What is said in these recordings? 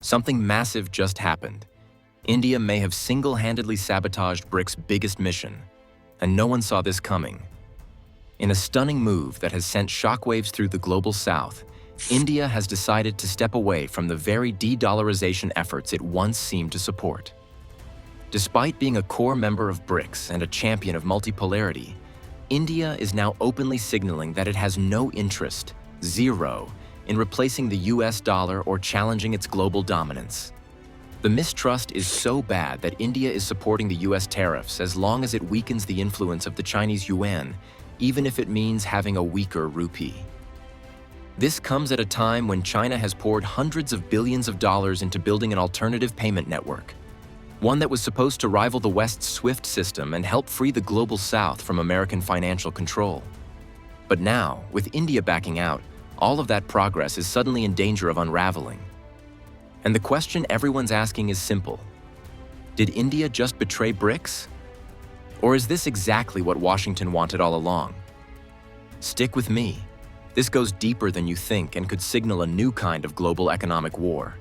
Something massive just happened. India may have single-handedly sabotaged BRICS' biggest mission, and no one saw this coming. In a stunning move that has sent shockwaves through the global south, India has decided to step away from the very de-dollarization efforts it once seemed to support. Despite being a core member of BRICS and a champion of multipolarity, India is now openly signaling that it has no interest, zero, in replacing the US dollar or challenging its global dominance. The mistrust is so bad that India is supporting the US tariffs as long as it weakens the influence of the Chinese yuan, even if it means having a weaker rupee. This comes at a time when China has poured hundreds of billions of dollars into building an alternative payment network, one that was supposed to rival the West's SWIFT system and help free the global South from American financial control. But now, with India backing out, all of that progress is suddenly in danger of unraveling. And the question everyone's asking is simple. Did India just betray BRICS? Or is this exactly what Washington wanted all along? Stick with me. This goes deeper than you think and could signal a new kind of global economic war.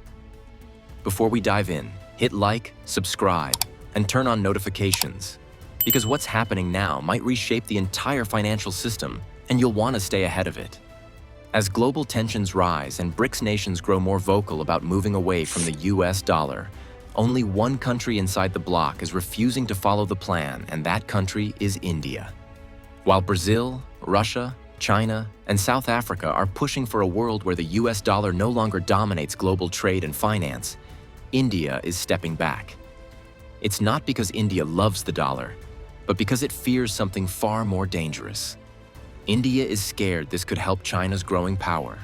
Before we dive in, hit like, subscribe, and turn on notifications, because what's happening now might reshape the entire financial system, and you'll want to stay ahead of it. As global tensions rise and BRICS nations grow more vocal about moving away from the US dollar, only one country inside the bloc is refusing to follow the plan, and that country is India. While Brazil, Russia, China, and South Africa are pushing for a world where the US dollar no longer dominates global trade and finance, India is stepping back. It's not because India loves the dollar, but because it fears something far more dangerous. India is scared this could help China's growing power.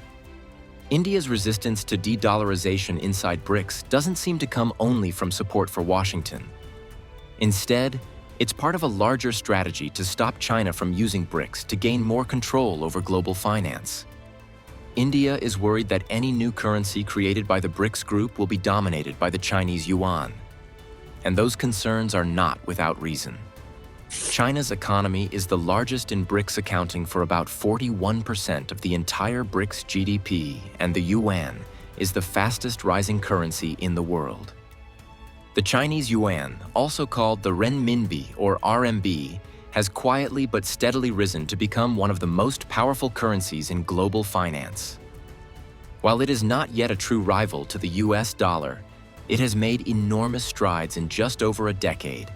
India's resistance to de-dollarization inside BRICS doesn't seem to come only from support for Washington. Instead, it's part of a larger strategy to stop China from using BRICS to gain more control over global finance. India is worried that any new currency created by the BRICS group will be dominated by the Chinese yuan. And those concerns are not without reason. China's economy is the largest in BRICS, accounting for about 41% of the entire BRICS GDP, and the yuan is the fastest rising currency in the world. The Chinese yuan, also called the renminbi or RMB, has quietly but steadily risen to become one of the most powerful currencies in global finance. While it is not yet a true rival to the US dollar, it has made enormous strides in just over a decade,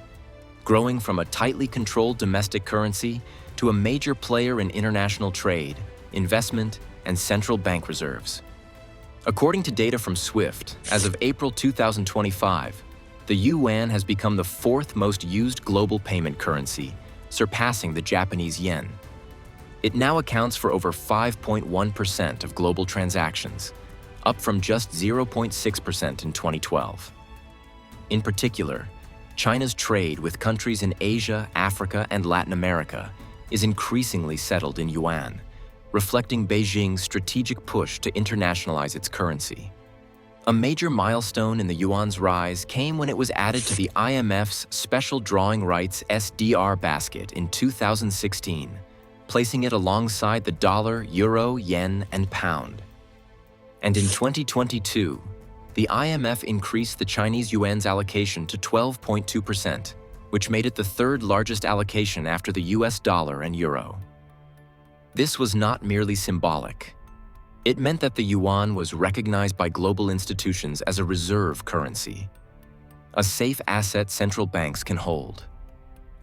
growing from a tightly controlled domestic currency to a major player in international trade, investment, and central bank reserves. According to data from SWIFT, as of April 2025, the yuan has become the fourth most used global payment currency, surpassing the Japanese yen. It now accounts for over 5.1% of global transactions, up from just 0.6% in 2012. In particular, China's trade with countries in Asia, Africa, and Latin America is increasingly settled in yuan, reflecting Beijing's strategic push to internationalize its currency. A major milestone in the yuan's rise came when it was added to the IMF's Special Drawing Rights SDR basket in 2016, placing it alongside the dollar, euro, yen, and pound. And in 2022, the IMF increased the Chinese yuan's allocation to 12.2%, which made it the third largest allocation after the US dollar and euro. This was not merely symbolic. It meant that the yuan was recognized by global institutions as a reserve currency, a safe asset central banks can hold.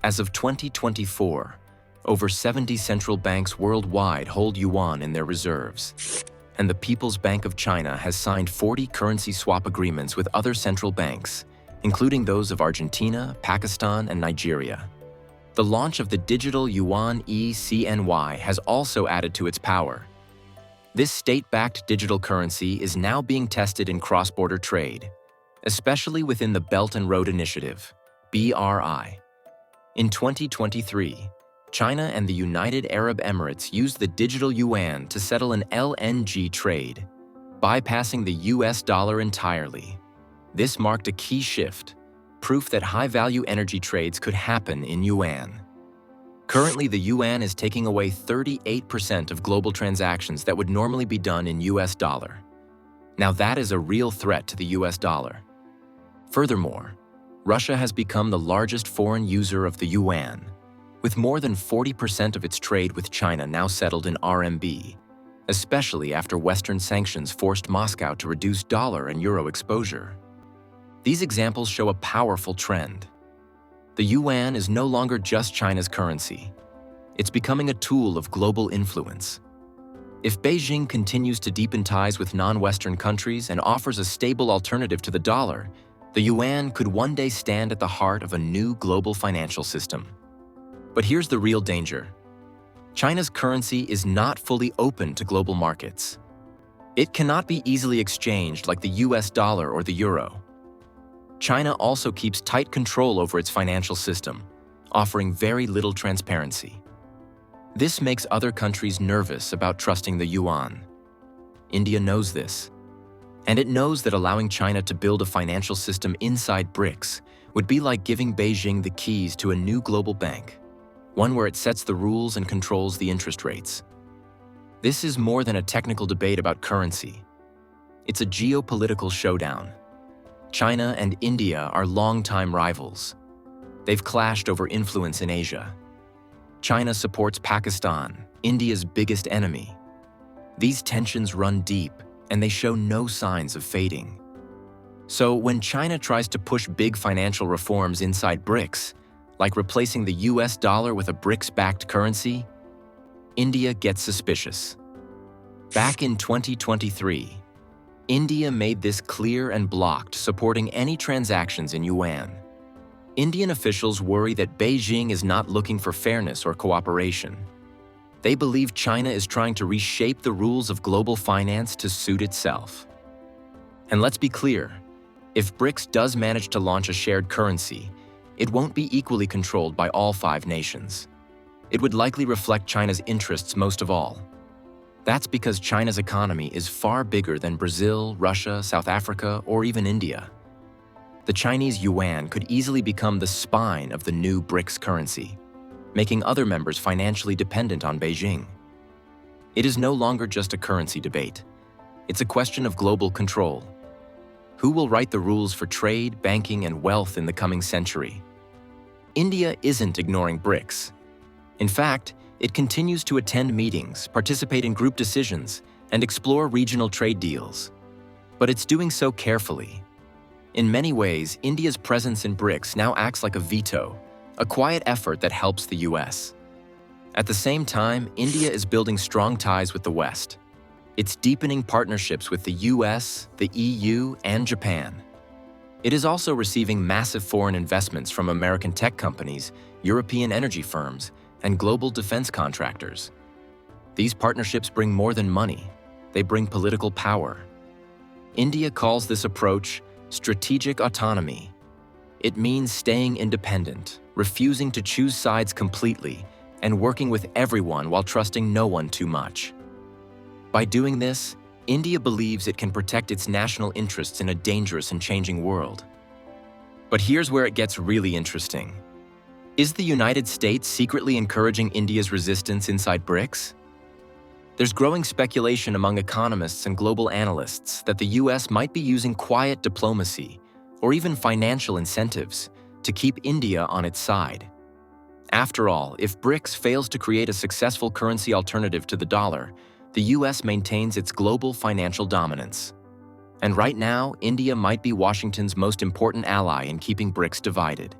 As of 2024, over 70 central banks worldwide hold yuan in their reserves, and the People's Bank of China has signed 40 currency swap agreements with other central banks, including those of Argentina, Pakistan, and Nigeria. The launch of the digital yuan e-CNY has also added to its power. This state-backed digital currency is now being tested in cross-border trade, especially within the Belt and Road Initiative, BRI. In 2023, China and the United Arab Emirates used the digital yuan to settle an LNG trade, bypassing the US dollar entirely. This marked a key shift, proof that high-value energy trades could happen in yuan. Currently, the yuan is taking away 38% of global transactions that would normally be done in US dollar. Now that is a real threat to the US dollar. Furthermore, Russia has become the largest foreign user of the yuan, with more than 40% of its trade with China now settled in RMB, especially after Western sanctions forced Moscow to reduce dollar and euro exposure. These examples show a powerful trend. The yuan is no longer just China's currency. It's becoming a tool of global influence. If Beijing continues to deepen ties with non-Western countries and offers a stable alternative to the dollar, the yuan could one day stand at the heart of a new global financial system. But here's the real danger. China's currency is not fully open to global markets. It cannot be easily exchanged like the US dollar or the euro. China also keeps tight control over its financial system, offering very little transparency. This makes other countries nervous about trusting the yuan. India knows this, and it knows that allowing China to build a financial system inside BRICS would be like giving Beijing the keys to a new global bank, one where it sets the rules and controls the interest rates. This is more than a technical debate about currency. It's a geopolitical showdown. China and India are longtime rivals. They've clashed over influence in Asia. China supports Pakistan, India's biggest enemy. These tensions run deep, and they show no signs of fading. So when China tries to push big financial reforms inside BRICS, like replacing the US dollar with a BRICS-backed currency, India gets suspicious. Back in 2023, India made this clear and blocked supporting any transactions in yuan. Indian officials worry that Beijing is not looking for fairness or cooperation. They believe China is trying to reshape the rules of global finance to suit itself. And let's be clear, if BRICS does manage to launch a shared currency, it won't be equally controlled by all 5 nations. It would likely reflect China's interests most of all. That's because China's economy is far bigger than Brazil, Russia, South Africa, or even India. The Chinese yuan could easily become the spine of the new BRICS currency, making other members financially dependent on Beijing. It is no longer just a currency debate. It's a question of global control. Who will write the rules for trade, banking, and wealth in the coming century? India isn't ignoring BRICS. In fact, it continues to attend meetings, participate in group decisions, and explore regional trade deals. But it's doing so carefully. In many ways, India's presence in BRICS now acts like a veto, a quiet effort that helps the US. At the same time, India is building strong ties with the West. It's deepening partnerships with the US, the EU, and Japan. It is also receiving massive foreign investments from American tech companies, European energy firms, and global defense contractors. These partnerships bring more than money. They bring political power. India calls this approach strategic autonomy. It means staying independent, refusing to choose sides completely, and working with everyone while trusting no one too much. By doing this, India believes it can protect its national interests in a dangerous and changing world. But here's where it gets really interesting. Is the United States secretly encouraging India's resistance inside BRICS? There's growing speculation among economists and global analysts that the US might be using quiet diplomacy or even financial incentives to keep India on its side. After all, if BRICS fails to create a successful currency alternative to the dollar, the US maintains its global financial dominance. And right now, India might be Washington's most important ally in keeping BRICS divided.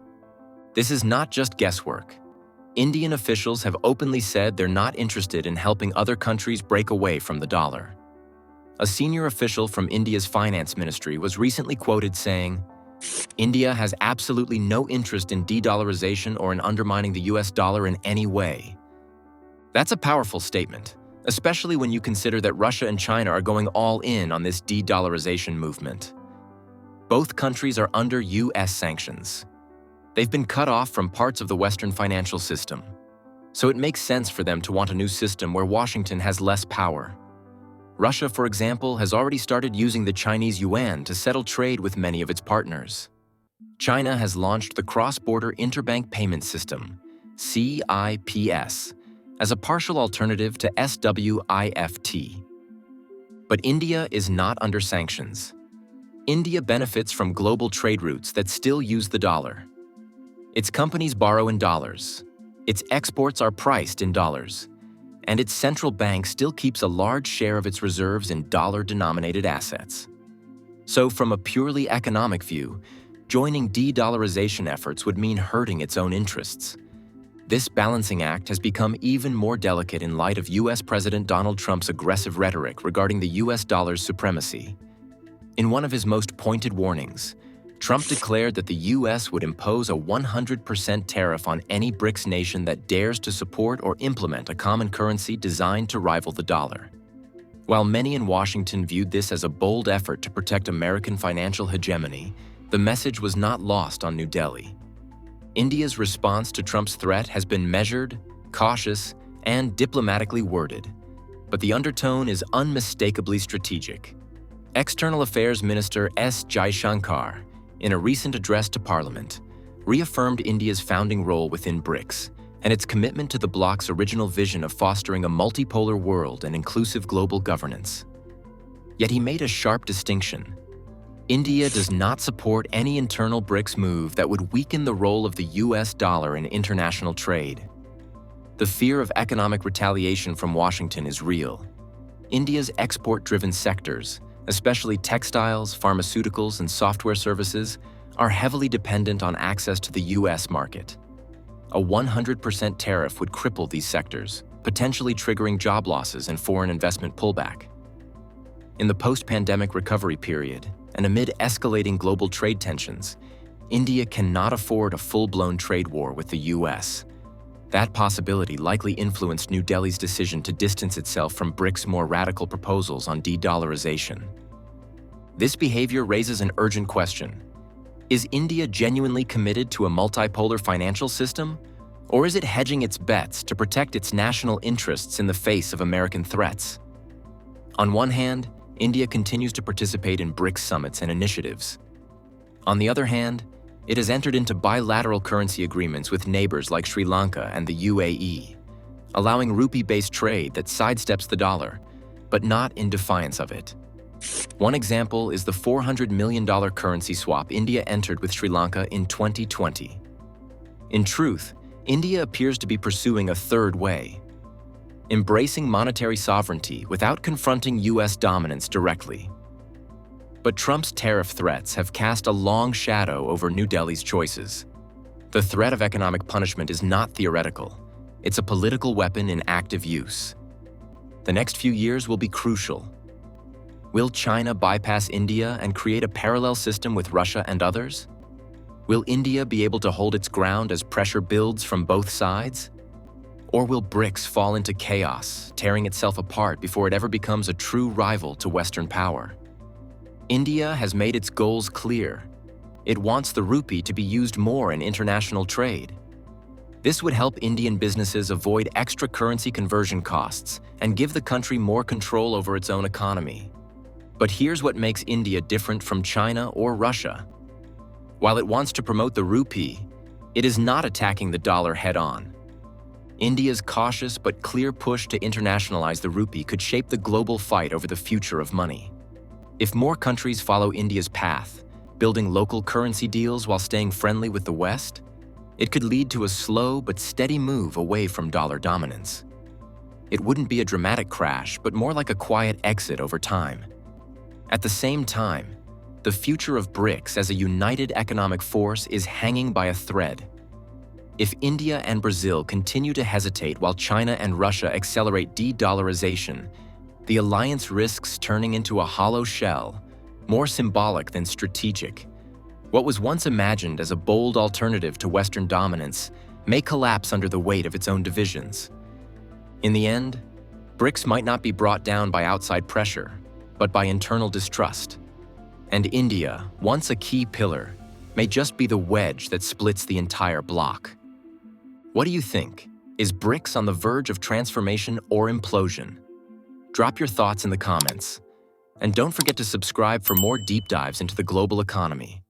This is not just guesswork. Indian officials have openly said they're not interested in helping other countries break away from the dollar. A senior official from India's finance ministry was recently quoted saying, "India has absolutely no interest in de-dollarization or in undermining the US dollar in any way." That's a powerful statement, especially when you consider that Russia and China are going all in on this de-dollarization movement. Both countries are under US sanctions. They've been cut off from parts of the Western financial system, so it makes sense for them to want a new system where Washington has less power. Russia, for example, has already started using the Chinese yuan to settle trade with many of its partners. China has launched the Cross-Border Interbank Payment System, CIPS, as a partial alternative to SWIFT. But India is not under sanctions. India benefits from global trade routes that still use the dollar. Its companies borrow in dollars. Its exports are priced in dollars. And its central bank still keeps a large share of its reserves in dollar-denominated assets. So from a purely economic view, joining de-dollarization efforts would mean hurting its own interests. This balancing act has become even more delicate in light of US President Donald Trump's aggressive rhetoric regarding the US dollar's supremacy. In one of his most pointed warnings, Trump declared that the US would impose a 100% tariff on any BRICS nation that dares to support or implement a common currency designed to rival the dollar. While many in Washington viewed this as a bold effort to protect American financial hegemony, the message was not lost on New Delhi. India's response to Trump's threat has been measured, cautious, and diplomatically worded, but the undertone is unmistakably strategic. External Affairs Minister S. Jaishankar, in a recent address to Parliament, reaffirmed India's founding role within BRICS and its commitment to the bloc's original vision of fostering a multipolar world and inclusive global governance. Yet he made a sharp distinction. India does not support any internal BRICS move that would weaken the role of the US dollar in international trade. The fear of economic retaliation from Washington is real. India's export-driven sectors, especially textiles, pharmaceuticals, and software services, are heavily dependent on access to the US market. A 100% tariff would cripple these sectors, potentially triggering job losses and foreign investment pullback. In the post-pandemic recovery period, and amid escalating global trade tensions, India cannot afford a full-blown trade war with the US. That possibility likely influenced New Delhi's decision to distance itself from BRICS' more radical proposals on de-dollarization. This behavior raises an urgent question. Is India genuinely committed to a multipolar financial system? Or is it hedging its bets to protect its national interests in the face of American threats? On one hand, India continues to participate in BRICS summits and initiatives. On the other hand, it has entered into bilateral currency agreements with neighbors like Sri Lanka and the UAE, allowing rupee-based trade that sidesteps the dollar, but not in defiance of it. One example is the $400 million currency swap India entered with Sri Lanka in 2020. In truth, India appears to be pursuing a third way, embracing monetary sovereignty without confronting US dominance directly. But Trump's tariff threats have cast a long shadow over New Delhi's choices. The threat of economic punishment is not theoretical. It's a political weapon in active use. The next few years will be crucial. Will China bypass India and create a parallel system with Russia and others? Will India be able to hold its ground as pressure builds from both sides? Or will BRICS fall into chaos, tearing itself apart before it ever becomes a true rival to Western power? India has made its goals clear. It wants the rupee to be used more in international trade. This would help Indian businesses avoid extra currency conversion costs and give the country more control over its own economy. But here's what makes India different from China or Russia. While it wants to promote the rupee, it is not attacking the dollar head-on. India's cautious but clear push to internationalize the rupee could shape the global fight over the future of money. If more countries follow India's path, building local currency deals while staying friendly with the West, it could lead to a slow but steady move away from dollar dominance. It wouldn't be a dramatic crash, but more like a quiet exit over time. At the same time, the future of BRICS as a united economic force is hanging by a thread. If India and Brazil continue to hesitate while China and Russia accelerate de-dollarization, the alliance risks turning into a hollow shell, more symbolic than strategic. What was once imagined as a bold alternative to Western dominance may collapse under the weight of its own divisions. In the end, BRICS might not be brought down by outside pressure, but by internal distrust. And India, once a key pillar, may just be the wedge that splits the entire bloc. What do you think? Is BRICS on the verge of transformation or implosion? Drop your thoughts in the comments. And don't forget to subscribe for more deep dives into the global economy.